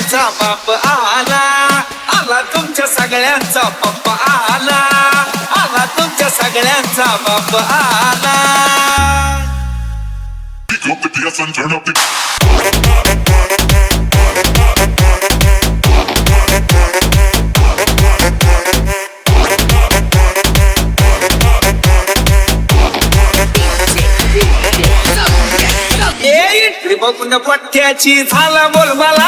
सगळ्यांचा बाप आला, आला तुमच्या सगळ्यांचा पप्पा आला, आला तुमच्या सगळ्यांचा बाप आला. Pick up the PS and turn up the बघून पठ्याची झाला बोल मला,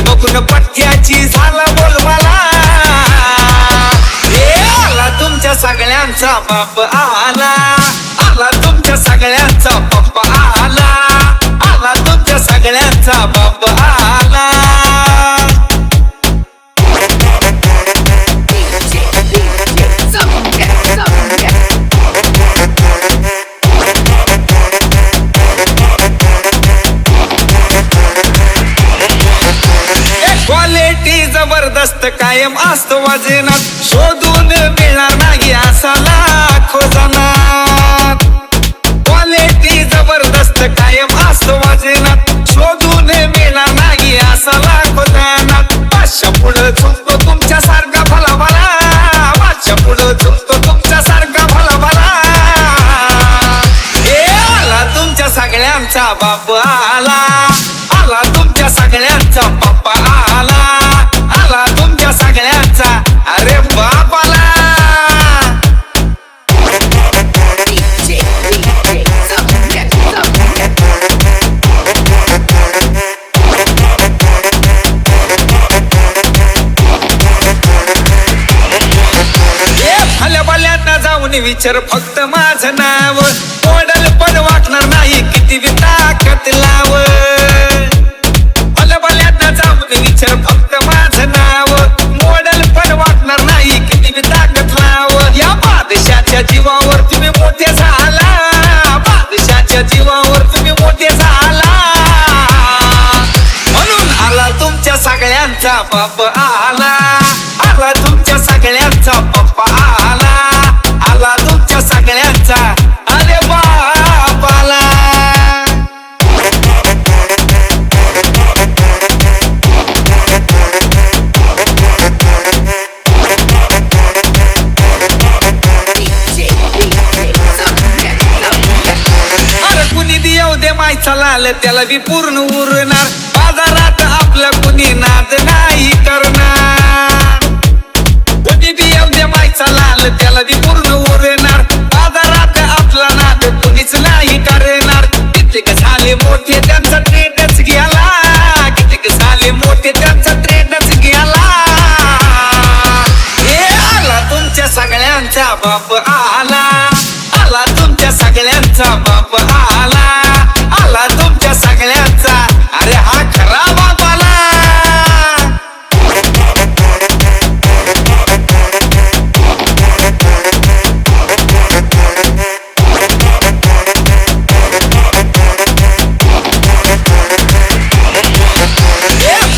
बघून पठ्याची झाला बोल मला. आला तुमच्या सगळ्यांचा बाप आला, आला तुमच्या सगळ्यांचा पप्पा आला, आला तुमच्या सगळ्यांचा बाप आला. क्वालिटी जबरदस्त कायम असतो वजनात, शोधून मिळणार नाही असा लाखो जणात. क्वालिटी जबरदस्त कायम असतो वजनात, शोधून मिळणार नाही असा लाखो जणात. पाचशा पुढं झुकतो तुमच्या सारखा भला भला, पाचशा पुढं झुकतो तुमच्या सारखा भला भला. आला तुमच्या सगळ्यांचा बाप आला, आला तुमच्या सगळ्यांचा पप्पा आला, आला तुमच्या सगळ्यांचा अरे बाप आला. भल्या भल्यांना जाऊन विचार फक्त माझं नाव, मॉडल पण वाटणार नाही किती बी ताकद लाव. भल्या भल्यांना जाऊन विचार फक्त माझं नाव, मॉडल पण वाटणार नाही किती बी ताकद लाव. या बादशाच्या जीवावर तुम्ही मोठे झाला, बादशाच्या जीवावर तुम्ही मोठे झाला. म्हणून आला तुमच्या सगळ्यांचा बाप आला, आला तुमच्या सगळ्यांचा पप्पा आला, आला तुमच्या सगळ्यांचा अरे बाप आला. अरे कुणी बी येऊ दे मायचा लाल त्याला बी पूर्ण उरणार, बाजारात आपला कुणी नाद नाही करणार. कुणी बी येऊ दे मायचा लाल त्याला बी पूर्ण उरणार, बाजारात आपला नाद कुणीच नाही करणार. कित्येक झाले मोठे त्यांचा ट्रेंडच गेला, कित्येक झाले मोठे त्यांचा ट्रेंडच गेला. आला तुमच्या सगळ्यांचा बाप आला, आला तुमच्या सगळ्यांचा बाप आला, आला तुमच्या सगळ्यांचा अरे हा खरा बाप आला.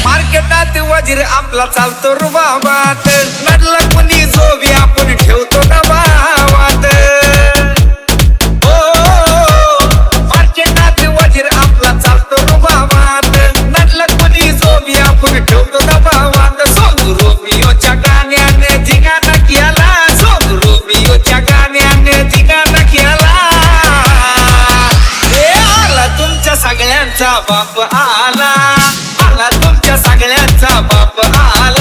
मार्केटात वजीर आपला चालतो रुबाबात, नडला कुणी जोबी आपण ठेवतो दबावात. मार्केटात वजीर आपला चालतो रुबाबात, नडला कुणी जोबी आपण ठेवतो दबावात. सोनू रोमियोच्या गाण्याने धिंगाणा केला, सोनू रोमियोच्या गाण्याने धिंगाणा केला. आला तुमच्या सगळ्यांचा बाप आला, आला तुमच्या सगळ्यांचा बाप आला.